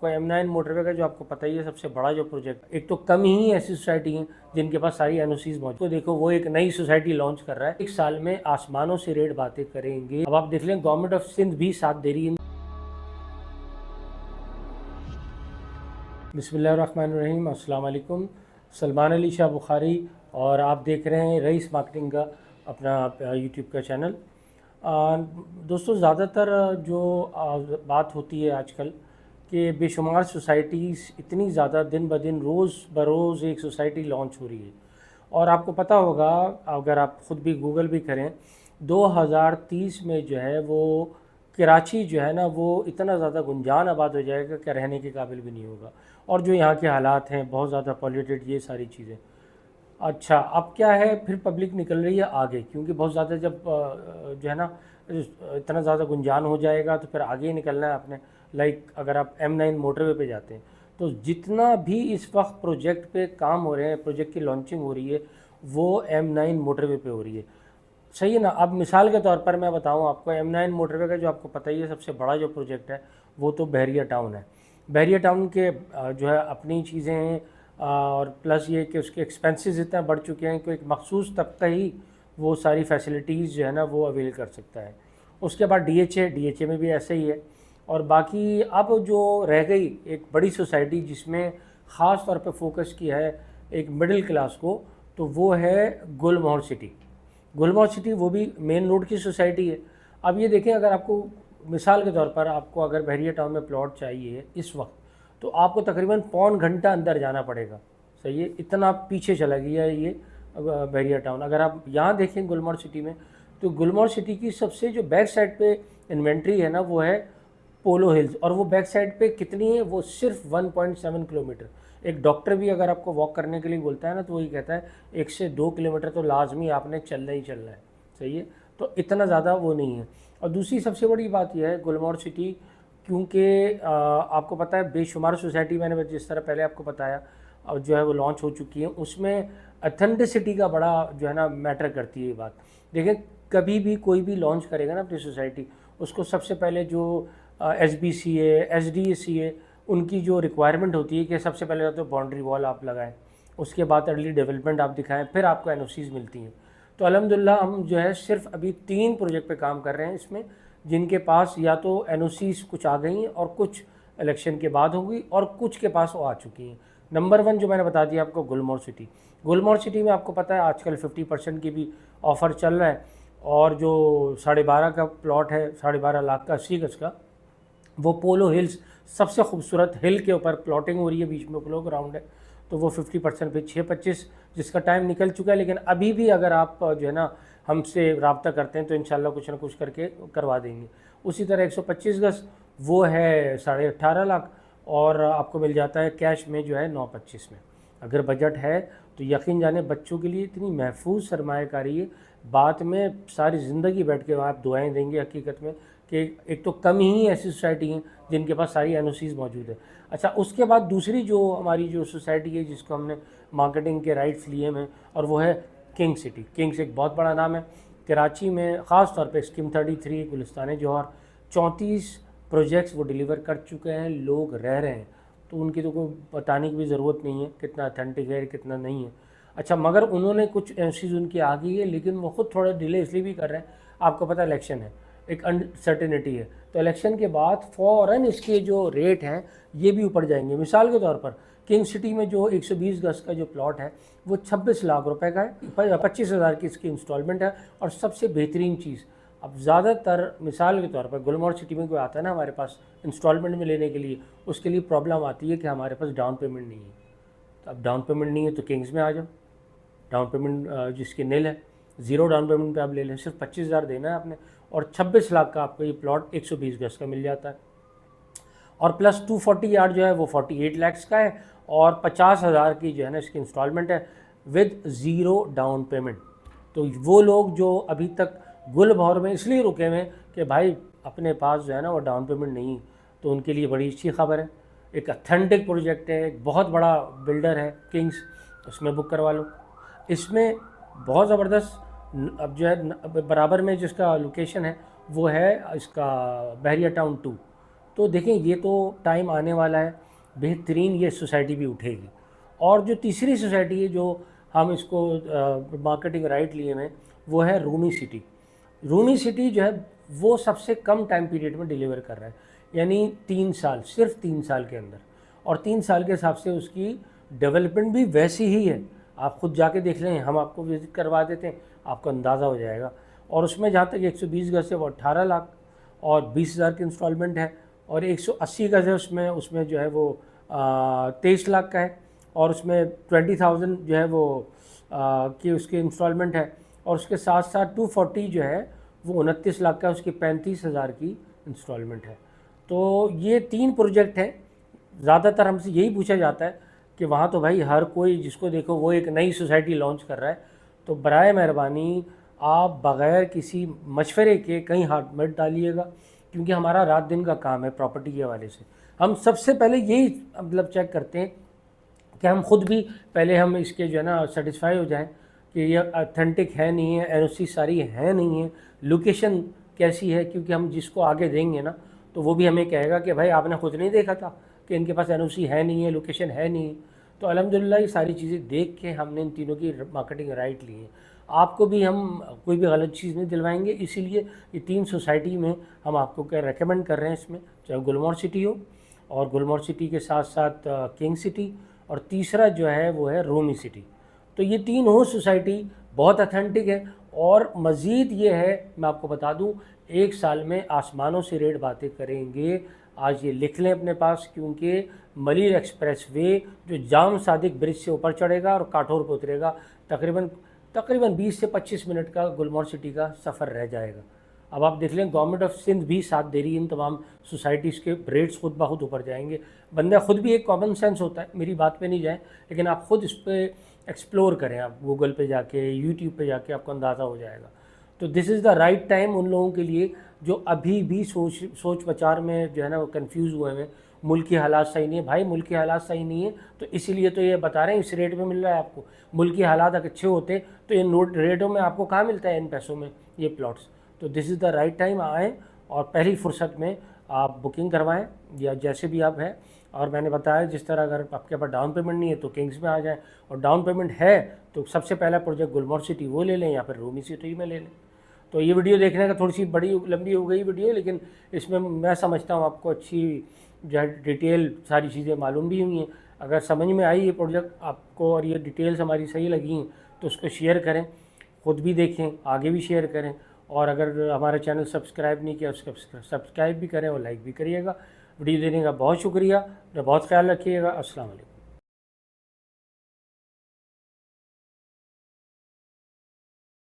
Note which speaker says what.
Speaker 1: کوئی M9 motor وے کا جو آپ کو پتہ ہی ہے سب سے بڑا جو پروجیکٹ، ایک تو کم ہی ایسی سوسائٹی ہیں جن کے پاس ساری NOCs موجود تو دیکھو وہ ایک نئی سوسائٹی لانچ کر رہا ہے، ایک سال میں آسمانوں سے ریٹ باتیں کریں گے۔ اب آپ دیکھ لیں گورنمنٹ آف سندھ بھی ساتھ دے رہی ہے۔ بسم اللہ الرحمن الرحیم، السلام علیکم، سلمان علی شاہ بخاری اور آپ دیکھ رہے ہیں رئیس مارکیٹنگ کا اپنا یوٹیوب کا چینل۔ دوستو زیادہ تر جو بات ہوتی ہے آج کل کہ بے شمار سوسائٹیز اتنی زیادہ دن بدن روز بروز ایک سوسائٹی لانچ ہو رہی ہے، اور آپ کو پتہ ہوگا اگر آپ خود بھی گوگل بھی کریں 2030 میں جو ہے وہ کراچی جو ہے نا وہ اتنا زیادہ گنجان آباد ہو جائے گا کہ رہنے کے قابل بھی نہیں ہوگا، اور جو یہاں کے حالات ہیں بہت زیادہ پولیوٹیڈ، یہ ساری چیزیں۔ اچھا اب کیا ہے، پھر پبلک نکل رہی ہے آگے، کیونکہ بہت زیادہ جب جو ہے نا اتنا زیادہ گنجان ہو جائے گا تو پھر آگے ہی نکلنا ہے آپ نے۔ لائک اگر آپ M9 موٹر وے پہ جاتے ہیں تو جتنا بھی اس وقت پروجیکٹ پہ کام ہو رہے ہیں، پروجیکٹ کی لانچنگ ہو رہی ہے، وہ M9 موٹر وے پہ ہو رہی ہے، صحیح ہے نا۔ اب مثال کے طور پر میں بتاؤں آپ کو، M9 موٹر وے کا جو آپ کو پتہ ہی ہے سب سے بڑا جو پروجیکٹ ہے وہ تو بحریہ ٹاؤن ہے۔ بحریہ ٹاؤن کے جو ہے اپنی چیزیں ہیں، اور پلس یہ کہ اس کے ایکسپینسز اتنا بڑھ چکے ہیں کہ ایک مخصوص طبقہ ہی وہ ساری فیسلٹیز جو ہے نا وہ اویل کر سکتا ہے۔ اس کے بعد DHA میں بھی ایسے ہی ہے، اور باقی اب جو رہ گئی ایک بڑی سوسائٹی جس میں خاص طور پہ فوکس کیا ہے ایک مڈل کلاس کو، تو وہ ہے گلموہر سٹی۔ گلموہر سٹی وہ بھی مین روڈ کی سوسائٹی ہے۔ اب یہ دیکھیں، اگر آپ کو مثال کے طور پر آپ کو اگر بحریہ ٹاؤن میں پلاٹ چاہیے اس وقت، تو آپ کو تقریباً پون گھنٹہ اندر جانا پڑے گا، صحیح ہے، اتنا پیچھے چلا گیا ہے یہ بحریہ ٹاؤن۔ اگر آپ یہاں دیکھیں گلموہر سٹی میں، تو گلموہر سٹی کی سب سے جو بیک سائڈ پہ انوینٹری ہے نا وہ ہے پولو ہلز، اور وہ بیک سائڈ پہ کتنی ہے، وہ صرف 1.7 کلومیٹر۔ ایک ڈاکٹر بھی اگر آپ کو واک کرنے کے لیے بولتا ہے نا تو وہی کہتا ہے 1 سے 2 کلومیٹر تو لازمی آپ نے چلنا ہی چلنا ہے، صحیح ہے، تو اتنا زیادہ وہ نہیں ہے۔ اور دوسری سب سے بڑی بات یہ ہے گلموہر سٹی، کیونکہ آپ کو پتہ ہے بے شمار سوسائٹی میں نے جس طرح پہلے آپ کو بتایا اور جو ہے وہ لانچ ہو چکی ہیں، اس میں اتھینٹسٹی کا بڑا جو ہے نا میٹر کرتی ہے یہ بات۔ دیکھیں کبھی بھی کوئی بھی لانچ کرے گا نا اپنی سوسائٹی، اس کو سب سے پہلے جو SBCA SDCA ان کی جو ریکوائرمنٹ ہوتی ہے کہ سب سے پہلے تو باؤنڈری وال آپ لگائیں، اس کے بعد ارلی ڈیولپمنٹ آپ دکھائیں، پھر آپ کو NOCs ملتی ہیں۔ تو الحمدللہ ہم جو ہے صرف ابھی 3 پروجیکٹ پہ کام کر رہے ہیں اس میں، جن کے پاس یا تو NOCs کچھ آ گئی ہیں اور کچھ الیکشن کے بعد ہوگی، اور کچھ کے پاس وہ آ چکی ہیں۔ نمبر 1 جو میں نے بتا دیا آپ کو گلموہر سٹی۔ گلموہر سٹی میں آپ کو پتہ ہے آج کل 50% کی بھی آفر چل رہا ہے، اور جو 12.5 کا پلاٹ ہے، 12.5 لاکھ کا 80 گز کا، وہ پولو ہلز سب سے خوبصورت ہل کے اوپر پلاٹنگ ہو رہی ہے، بیچ میں پولو گراؤنڈ ہے، تو وہ 50% پہ 6.25 جس کا ٹائم نکل چکا ہے، لیکن ابھی بھی اگر آپ جو ہے نا ہم سے رابطہ کرتے ہیں تو انشاءاللہ کچھ نہ کچھ کر کے کروا دیں گے۔ اسی طرح 125 گز وہ ہے 18.5 لاکھ، اور آپ کو مل جاتا ہے کیش میں جو ہے 9.25 میں۔ اگر بجٹ ہے تو یقین جانیں بچوں کے لیے اتنی محفوظ سرمایہ کاری ہے، بعد میں ساری زندگی بیٹھ کے آپ دعائیں دیں گے حقیقت میں، کہ ایک تو کم ہی ایسی سوسائٹی ہیں جن کے پاس ساری NOCs موجود ہے۔ اچھا اس کے بعد دوسری جو ہماری جو سوسائٹی ہے جس کو ہم نے مارکیٹنگ کے رائٹس لیے ہیں، اور وہ ہے کنگ سٹی۔ کنگس ایک بہت بڑا نام ہے کراچی میں، خاص طور پہ اسکیم 33 گلستان جوہر 34 پروجیکٹس وہ ڈیلیور کر چکے ہیں، لوگ رہ رہے ہیں، تو ان کی تو کوئی بتانے کی بھی ضرورت نہیں ہے کتنا اتھینٹک ہے کتنا نہیں ہے۔ اچھا مگر انہوں نے کچھ NOCs ان کی آ گئی ہے، لیکن وہ خود تھوڑا ڈیلے اس لیے بھی کر رہے ہیں، آپ کو پتہ الیکشن ہے، ایک انسرٹینٹی ہے، تو الیکشن کے بعد فوراً اس کے جو ریٹ ہیں یہ بھی اوپر جائیں گے۔ مثال کے طور پر کنگ سٹی میں جو 120 گز کا جو پلاٹ ہے وہ 26 لاکھ روپے کا ہے، 25,000 کی اس کی انسٹالمنٹ ہے، اور سب سے بہترین چیز، اب زیادہ تر مثال کے طور پر گلموہر سٹی میں کوئی آتا ہے نا ہمارے پاس انسٹالمنٹ میں لینے کے لیے، اس کے لیے پرابلم آتی ہے کہ ہمارے پاس ڈاؤن پیمنٹ نہیں ہے۔ تو اب ڈاؤن پیمنٹ نہیں ہے تو کنگز میں آ جاؤ، ڈاؤن پیمنٹ جس کی نل ہے، 0 ڈاؤن پیمنٹ پہ آپ لے لیں، صرف 25,000 دینا ہے آپ نے، اور 26 لاکھ کا آپ کو یہ پلاٹ 120 گز کا مل جاتا ہے، اور پلس 240 یارڈ جو ہے وہ 48 لاکھس کا ہے، اور 50,000 کی جو ہے نا اس کی انسٹالمنٹ ہے ود 0 ڈاؤن پیمنٹ۔ تو وہ لوگ جو ابھی تک گلموہر میں اس لیے رکے ہوئے کہ بھائی اپنے پاس جو ہے نا وہ ڈاؤن پیمنٹ نہیں، تو ان کے لیے بڑی اچھی خبر ہے، ایک اتھینٹک پروجیکٹ ہے، ایک بہت بڑا بلڈر ہے کنگز، اس میں بک کروا لو۔ اس میں بہت زبردست اب جو ہے برابر میں جس کا لوکیشن ہے وہ ہے اس کا بحریہ ٹاؤن 2، تو دیکھیں یہ تو ٹائم آنے والا ہے، بہترین یہ سوسائٹی بھی اٹھے گی۔ اور جو تیسری سوسائٹی ہے جو ہم اس کو مارکیٹنگ رائٹ لیے ہیں وہ ہے رومی سٹی۔ رومی سٹی جو ہے وہ سب سے کم ٹائم پیریڈ میں ڈیلیور کر رہا ہے، یعنی 3 سال، صرف 3 سال کے اندر، اور 3 سال کے حساب سے اس کی ڈیولپمنٹ بھی ویسی ہی ہے۔ آپ خود جا کے دیکھ لیں، ہم آپ کو وزٹ کروا دیتے ہیں، آپ کو اندازہ ہو جائے گا۔ اور اس میں جہاں تک 120 گز ہے وہ 18 لاکھ اور 20,000 کی انسٹالمنٹ ہے، اور 180 گز ہے اس میں جو ہے وہ 23 لاکھ کا ہے، اور اس میں 20,000 جو ہے وہ کہ اس کی انسٹالمنٹ ہے، اور اس کے ساتھ ساتھ 240 جو ہے وہ 29 لاکھ کا، اس کی 35,000 کی انسٹالمنٹ ہے۔ تو یہ 3 پروجیکٹ ہیں۔ زیادہ تر ہم سے یہی پوچھا جاتا ہے کہ وہاں تو بھائی ہر کوئی جس کو دیکھو وہ ایک نئی سوسائٹی لانچ کر رہا ہے، تو برائے مہربانی آپ بغیر کسی مشورے کے کہیں ہاتھ مت ڈالیے گا، کیونکہ ہمارا رات دن کا کام ہے پراپرٹی کے حوالے سے۔ ہم سب سے پہلے یہی مطلب چیک کرتے ہیں کہ ہم خود بھی پہلے ہم اس کے جو ہے نا سیٹسفائی ہو جائیں کہ یہ اتھینٹک ہے نہیں ہے، این او سی ساری ہے نہیں ہے، لوکیشن کیسی ہے، کیونکہ ہم جس کو آگے دیں گے نا تو وہ بھی ہمیں کہے گا کہ بھائی آپ نے خود نہیں دیکھا تھا کہ ان کے پاس این او سی ہے نہیں ہے، لوکیشن ہے نہیں۔ تو الحمدللہ یہ ساری چیزیں دیکھ کے ہم نے ان تینوں کی مارکیٹنگ رائٹ لی ہے۔ آپ کو بھی ہم کوئی بھی غلط چیز نہیں دلوائیں گے، اسی لیے یہ 3 سوسائٹی میں ہم آپ کو کیا ریکمینڈ کر رہے ہیں، اس میں چاہے گلمور سٹی ہو، اور گلمور سٹی کے ساتھ ساتھ کنگ سٹی، اور تیسرا جو ہے وہ ہے رومی سٹی۔ تو یہ 3 ہو سوسائٹی بہت اتھینٹک ہے، اور مزید یہ ہے میں آپ کو بتا دوں 1 سال میں آسمانوں سے ریٹ باتیں کریں گے۔ آج یہ لکھ لیں اپنے پاس، کیونکہ ملیر ایکسپریس وے جو جام صادق برج سے اوپر چڑھے گا اور کاٹھور پہ اترے گا، تقریباً 20 سے 25 منٹ کا گلمور سٹی کا سفر رہ جائے گا۔ اب آپ دیکھ لیں گورنمنٹ آف سندھ بھی ساتھ دے رہی ہے، ان تمام سوسائٹیز کے ریٹس خود بخود اوپر جائیں گے۔ بندہ خود بھی ایک کامن سینس ہوتا ہے، میری بات پہ نہیں جائیں، لیکن آپ خود اس پہ ایکسپلور کریں، آپ گوگل پہ جا کے، یوٹیوب پہ جا کے آپ کو اندازہ ہو جائے گا۔ تو دس از دا رائٹ ٹائم ان لوگوں کے لیے جو ابھی بھی سوچ وچار میں جو ہے نا وہ کنفیوز ہوئے ہیں، ملکی حالات صحیح نہیں ہے۔ بھائی ملکی حالات صحیح نہیں ہے تو اسی لیے تو یہ بتا رہے ہیں اس ریٹ میں مل رہا ہے آپ کو۔ ملکی حالات اگر اچھے ہوتے تو یہ ریٹوں میں آپ کو کہاں ملتا ہے ان پیسوں میں یہ پلاٹس۔ تو دس از دا رائٹ ٹائم، آئیں اور پہلی فرصت میں آپ بکنگ کروائیں یا جیسے بھی آپ ہیں۔ اور میں نے بتایا جس طرح اگر آپ کے پاس ڈاؤن پیمنٹ نہیں ہے تو کنگز میں آ جائیں، اور ڈاؤن پیمنٹ ہے تو سب سے پہلا پروجیکٹ گلمور سٹی وہ لے لیں یا پھر رومی سٹی میں لے لیں۔ تو یہ ویڈیو دیکھنے کا تھوڑی سی بڑی لمبی ہو گئی ویڈیو، لیکن اس میں میں سمجھتا ہوں آپ کو اچھی جو ہے ڈیٹیل ساری چیزیں معلوم بھی ہوئی ہیں۔ اگر سمجھ میں آئی یہ پروجیکٹ آپ کو اور یہ ڈیٹیلز ہماری صحیح لگی ہیں تو اس کو شیئر کریں، خود بھی دیکھیں، آگے بھی شیئر کریں، اور اگر ہمارا چینل سبسکرائب نہیں کیا اس کو سبسکرائب بھی کریں اور لائک بھی کریے گا۔ ویڈیو دینے کا بہت شکریہ، بہت خیال رکھیے گا۔ السلام علیکم۔